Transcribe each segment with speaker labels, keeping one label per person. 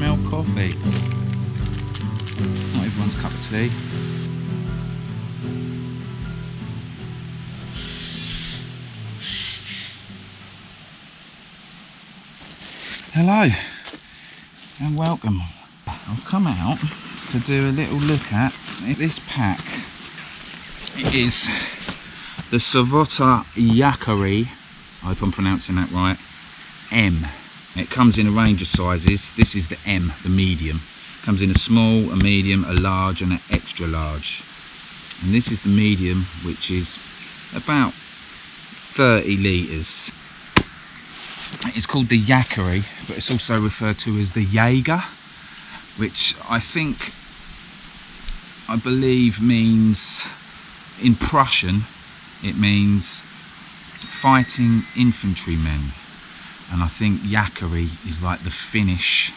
Speaker 1: caramel coffee. Not everyone's cup of tea. Hello and welcome. I've come out to do a little look at this pack. It is the Savotta Jääkäri, I hope I'm pronouncing that right, M. It comes in a range of sizes. This is the M, the medium. It comes in a small, a medium, a large and an extra large. And this is the medium, which is about 30 litres. It's called the Jaakari, but it's also referred to as the Jaeger, which I believe means, in Prussian, it means fighting infantrymen. And I think Jaakari is like the Finnish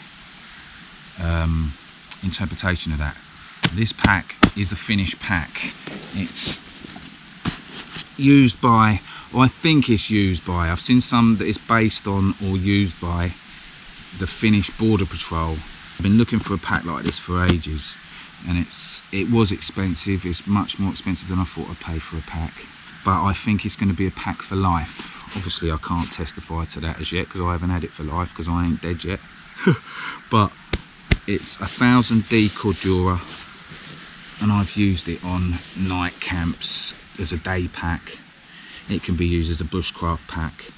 Speaker 1: interpretation of that. This pack is a Finnish pack. It's used by, or I think it's used by, I've seen some that it's based on or used by the Finnish border patrol. I've been looking for a pack like this for ages, and it was expensive. It's much more expensive than I thought I'd pay for a pack, but I think it's going to be a pack for life. Obviously I can't testify to that as yet because I haven't had it for life because I ain't dead yet. But it's 1000 D Cordura, and I've used it on night camps as a day pack. It can be used as a bushcraft pack.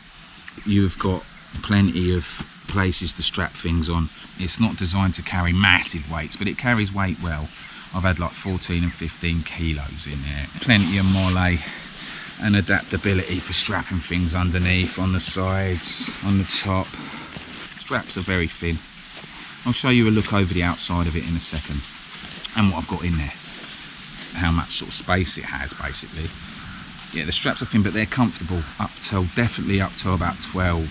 Speaker 1: You've got plenty of places to strap things on. It's not designed to carry massive weights, but it carries weight well. I've had like 14 and 15 kilos in there. Plenty of molle and adaptability for strapping things underneath, on the sides, on the top. Straps are very thin. I'll show you a look over the outside of it in a second, and what I've got in there, how much sort of space it has basically. Yeah, the straps are thin, but they're comfortable definitely up to about 12,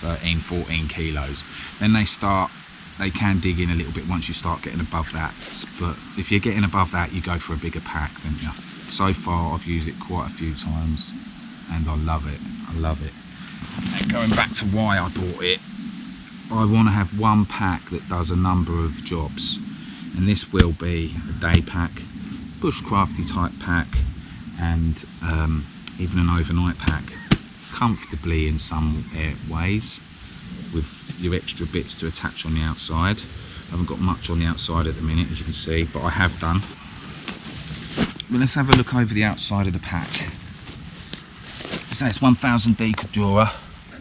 Speaker 1: 13, 14 kilos. Then they can dig in a little bit once you start getting above that. But if you're getting above that, you go for a bigger pack, don't you? So far, I've used it quite a few times, and I love it. I love it. And going back to why I bought it, I want to have one pack that does a number of jobs, and this will be a day pack, bushcrafty type pack, and even an overnight pack, comfortably in some ways, with your extra bits to attach on the outside. I haven't got much on the outside at the minute, as you can see, but I have done. But let's have a look over the outside of the pack. So it's 1000 D Cordura,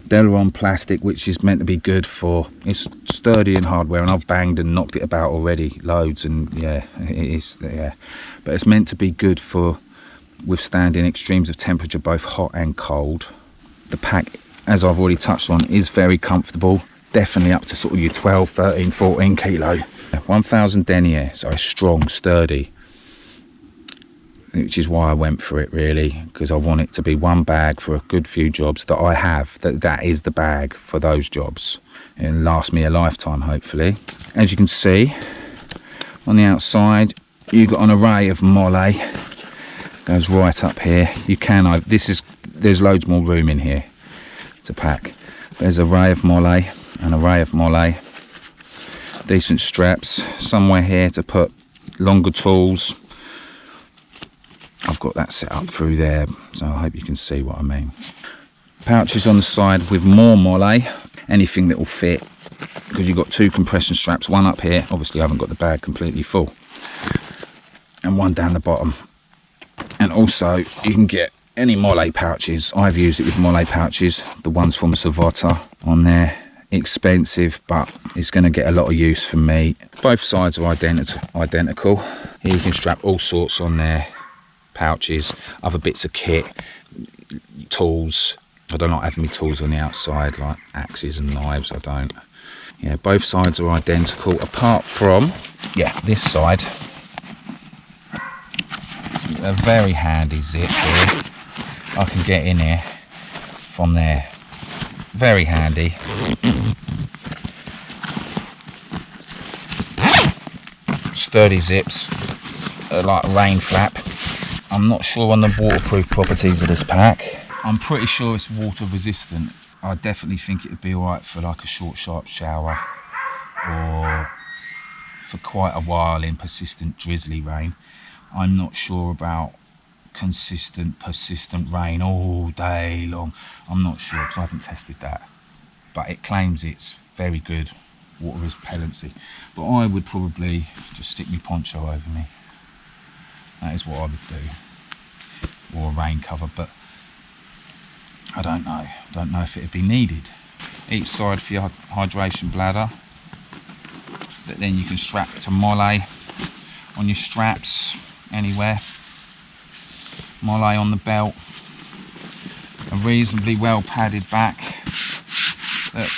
Speaker 1: Delaron plastic, which is meant to be good for, it's sturdy and hardware, and I've banged and knocked it about already loads, and yeah, it is, yeah, but it's meant to be good for withstanding extremes of temperature, both hot and cold. The pack, as I've already touched on, is very comfortable, definitely up to sort of your 12, 13, 14 kilo. 1000 denier, so it's strong, sturdy, which is why I went for it really, because I want it to be one bag for a good few jobs that I have. That is the bag for those jobs. It'll last me a lifetime, hopefully. As you can see, on the outside, you've got an array of molle. Goes right up here. You can, there's loads more room in here to pack. There's an array of molle, decent straps, somewhere here to put longer tools. I've got that set up through there, so I hope you can see what I mean. Pouches on the side with more molle, anything that will fit, because you've got two compression straps, one up here, obviously I haven't got the bag completely full, and one down the bottom. And also you can get any molle pouches. I've used it with molle pouches, the ones from Savotta on there. Expensive, but it's going to get a lot of use from me. Both sides are identical. Here you can strap all sorts on there, pouches, other bits of kit, tools. I don't like having my tools on the outside, like axes and knives. I don't. Yeah, both sides are identical, apart from, yeah, this side. A very handy zip here. I can get in here from there. Very handy. Sturdy zips, like a rain flap. I'm not sure on the waterproof properties of this pack. I'm pretty sure it's water resistant. I definitely think it would be alright for like a short, sharp shower. or for quite a while in persistent drizzly rain. I'm not sure about consistent, persistent rain all day long. I'm not sure because I haven't tested that, but it claims it's very good water repellency. But I would probably just stick my poncho over me. That is what I would do, or a rain cover, but I don't know if it would be needed. Each side for your hydration bladder that then you can strap to mole on your straps anywhere. Mole on the belt, a reasonably well padded back that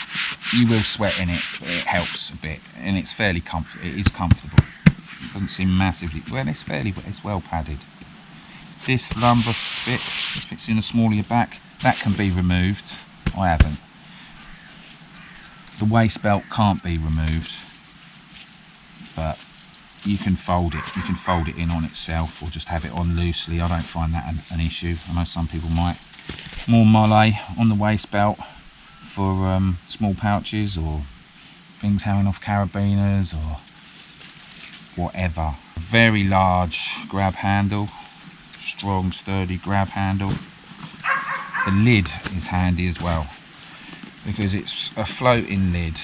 Speaker 1: you will sweat in it, but it helps a bit, and it's fairly it is comfortable. It doesn't seem massively, well, it's well padded. This lumbar bit fits in the small of your back, that can be removed. I haven't. The waist belt can't be removed, but you can fold it. You can fold it in on itself, or just have it on loosely. I don't find that an issue. I know some people might. More mole on the waist belt for small pouches or things hanging off carabiners or whatever. Very large grab handle, strong, sturdy grab handle. The lid is handy as well, because it's a floating lid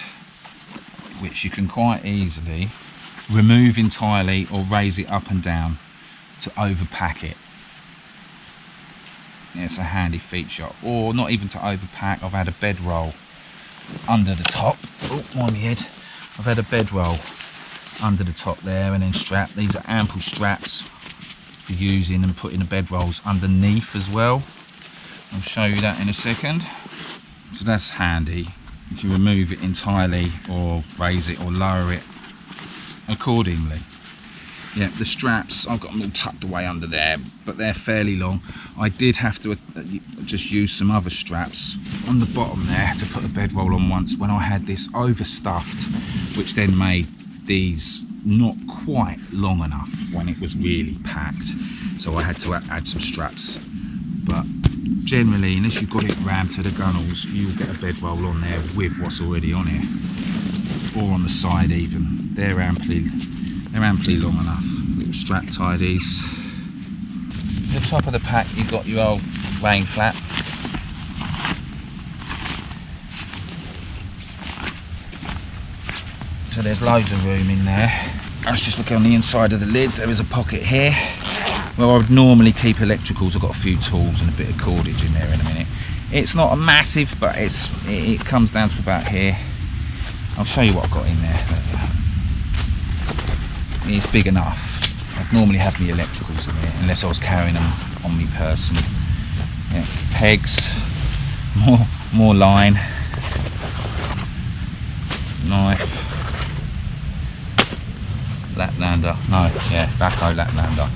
Speaker 1: which you can quite easily remove entirely or raise it up and down to overpack it. Yeah, it's a handy feature. Or not even to overpack. I've had a bedroll under the top. Oh, my head. I've had a bedroll under the top there and then strap. These are ample straps for using and putting the bedrolls underneath as well. I'll show you that in a second. So that's handy. You can remove it entirely or raise it or lower it accordingly. Yeah, the straps, I've got them all tucked away under there, but they're fairly long. I did have to just use some other straps on the bottom there to put a bedroll on once when I had this overstuffed, which then made these not quite long enough when it was really packed. So I had to add some straps. But generally, unless you've got it rammed to the gunnels, you'll get a bedroll on there with what's already on it, or on the side even. They're amply long enough. Little strap tidies. At the top of the pack, you've got your old rain flap. So there's loads of room in there. I was just looking on the inside of the lid. There is a pocket here where I would normally keep electricals. I've got a few tools and a bit of cordage in there in a minute. It's not a massive, but it comes down to about here. I'll show you what I've got in there. It's big enough. I'd normally have my electricals in there unless I was carrying them on me person. Yeah, pegs, more line, knife, Laplander, no, yeah, backhoe Laplander.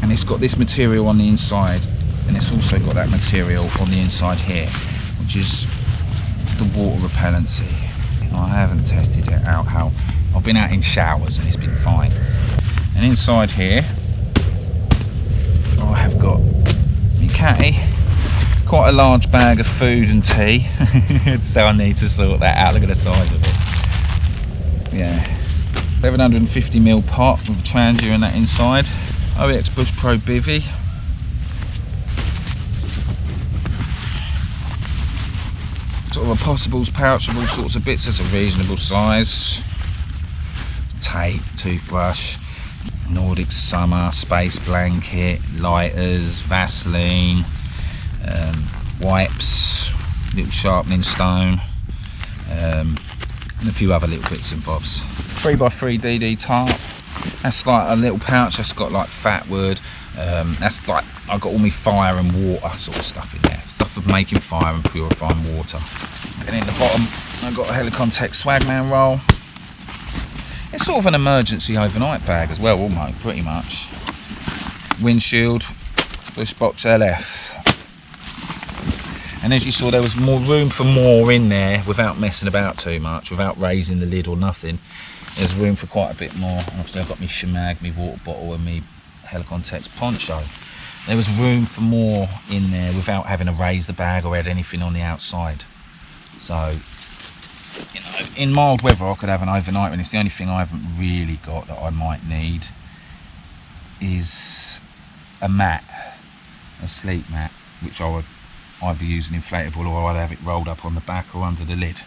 Speaker 1: And it's got this material on the inside, and it's also got that material on the inside here, which is the water repellency. I haven't tested it out how. I've been out in showers and it's been fine. And inside here, I have got my catty, quite a large bag of food and tea. So I need to sort that out. Look at the size of it. Yeah, 750ml pot with a transier in that inside. OEX Bush Pro bivvy. Sort of a possibles pouch of all sorts of bits. That's a reasonable size. Tape, toothbrush, Nordic summer, space blanket, lighters, Vaseline, wipes, little sharpening stone, and a few other little bits and bobs. 3x3 DD tarp. That's like a little pouch that's got like fat wood. That's like, I've got all my fire and water sort of stuff in there. Stuff for making fire and purifying water. And in the bottom, I've got a Helicon-Tex Swagman roll. It's sort of an emergency overnight bag as well, almost, pretty much. Windshield, Bush Box LF. And as you saw, there was more room for more in there without messing about too much, without raising the lid or nothing. There's room for quite a bit more. Obviously I've got my shemag, my water bottle and my Helicon-Tex poncho. There was room for more in there without having to raise the bag or add anything on the outside. So you know, in mild weather I could have an overnight one. It's the only thing I haven't really got that I might need is a mat, a sleep mat, which I would either use an inflatable or I'd have it rolled up on the back or under the lid.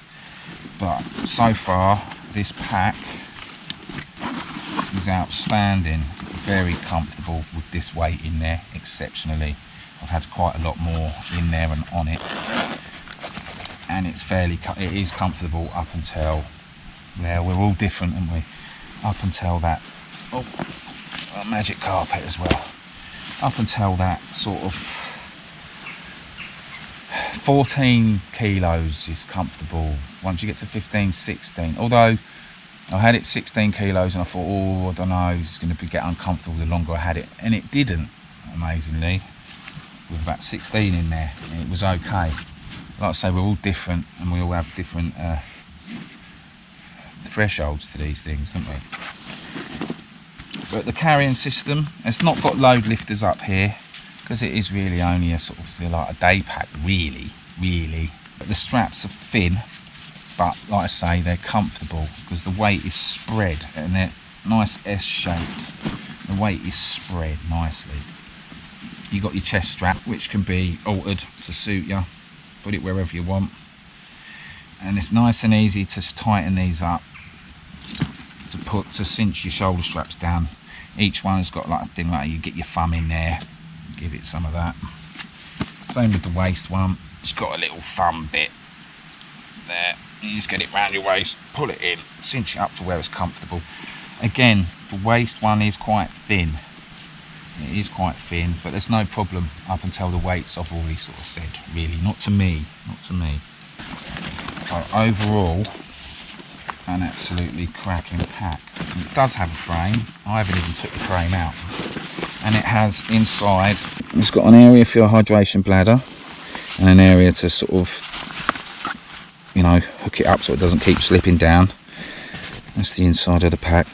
Speaker 1: But so far this pack is outstanding, very comfortable with this weight in there, exceptionally. I've had quite a lot more in there and on it, and it is comfortable up until, yeah, we're all different, aren't we? Up until that, oh, a magic carpet as well. Up until that sort of 14 kilos is comfortable. Once you get to 15, 16, although I had it 16 kilos and I thought, oh, I don't know, it's going to get uncomfortable the longer I had it, and it didn't, amazingly, with about 16 in there, and it was okay. Like I say, we're all different and we all have different thresholds to these things, don't we? But the carrying system, it's not got load lifters up here because it is really only a sort of like a day pack, really. But the straps are thin, but like I say, they're comfortable because the weight is spread and they're nice S-shaped. The weight is spread nicely. You got your chest strap, which can be altered to suit you. Put it wherever you want, and it's nice and easy to tighten these up to cinch your shoulder straps down. Each one has got like a thing like you get your thumb in there, give it some of that. Same with the waist one, it's got a little thumb bit there. You just get it round your waist, pull it in, cinch it up to where it's comfortable. Again, the waist one is quite thin. It is quite thin, but there's no problem up until the weights I've already sort of said, really. Not to me. So overall, an absolutely cracking pack. And it does have a frame. I haven't even took the frame out. And it has inside, it's got an area for your hydration bladder and an area to sort of, you know, hook it up so it doesn't keep slipping down. That's the inside of the pack.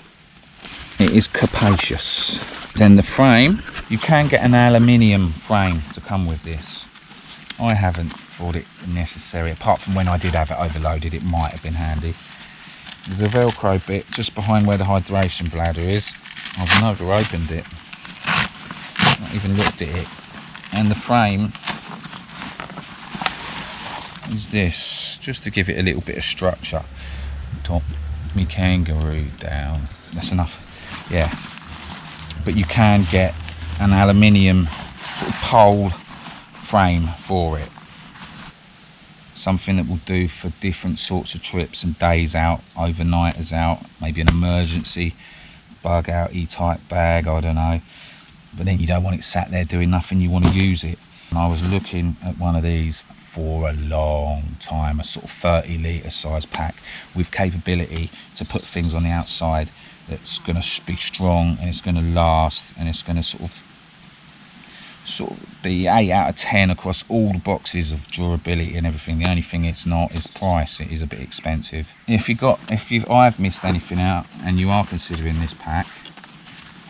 Speaker 1: It is capacious. Then the frame, you can get an aluminium frame to come with this. I haven't thought it necessary, apart from when I did have it overloaded, it might have been handy. There's a Velcro bit just behind where the hydration bladder is. I've never opened it, not even looked at it. And the frame is this, just to give it a little bit of structure. Top me kangaroo down, that's enough, yeah. But you can get an aluminium sort of pole frame for it. Something that will do for different sorts of trips and days out, overnighters out, maybe an emergency bug outy type bag, I don't know. But then you don't want it sat there doing nothing, you want to use it. And I was looking at one of these for a long time, a sort of 30 litre size pack with capability to put things on the outside that's going to be strong and it's going to last, and it's going to sort of be 8 out of 10 across all the boxes of durability and everything. The only thing it's not is price. It is a bit expensive. If I've missed anything out and you are considering this pack,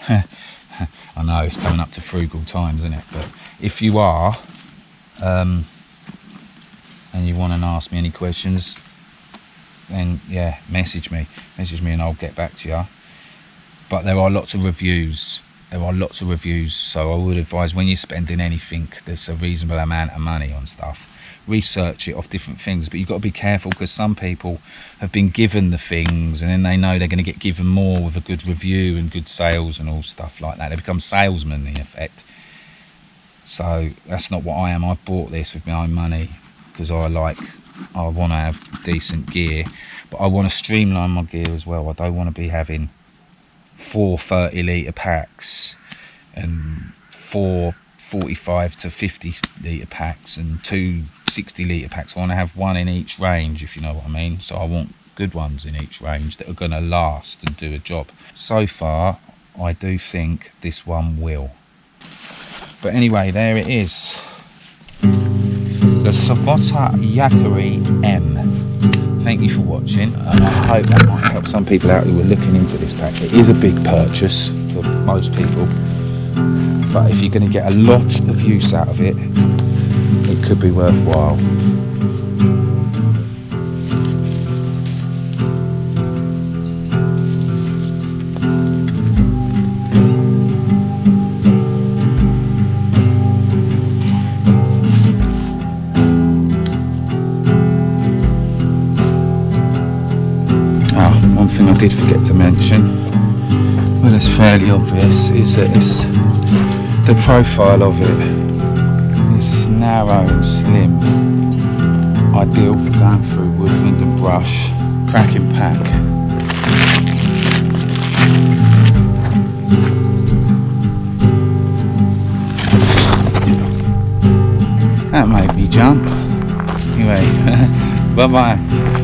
Speaker 1: I know it's coming up to frugal times, isn't it? But if you are, and you want to ask me any questions, then yeah, message me and I'll get back to you. But there are lots of reviews, so I would advise, when you're spending anything that's a reasonable amount of money on stuff, research it off different things. But you've got to be careful, because some people have been given the things and then they know they're going to get given more with a good review and good sales and all stuff like that. They become salesmen in effect. So that's not what I am. I bought this with my own money because I want to have decent gear, but I want to streamline my gear as well. I don't want to be having 4 30 litre packs and 4 45 to 50 litre packs and 2 60 litre packs. I want to have one in each range, if you know what I mean. So I want good ones in each range that are going to last and do a job. So far I do think this one will. But anyway, there it is, the Savotta Jääkäri M. Thank you for watching, and I hope that might help some people out who are looking into this pack. It is a big purchase for most people, but if you're going to get a lot of use out of it, it could be worthwhile. one thing I did forget to mention, well, it's fairly obvious, is that it's the profile of it is narrow and slim, ideal for going through woodland and brush. Cracking pack. That made me jump. Anyway, bye bye.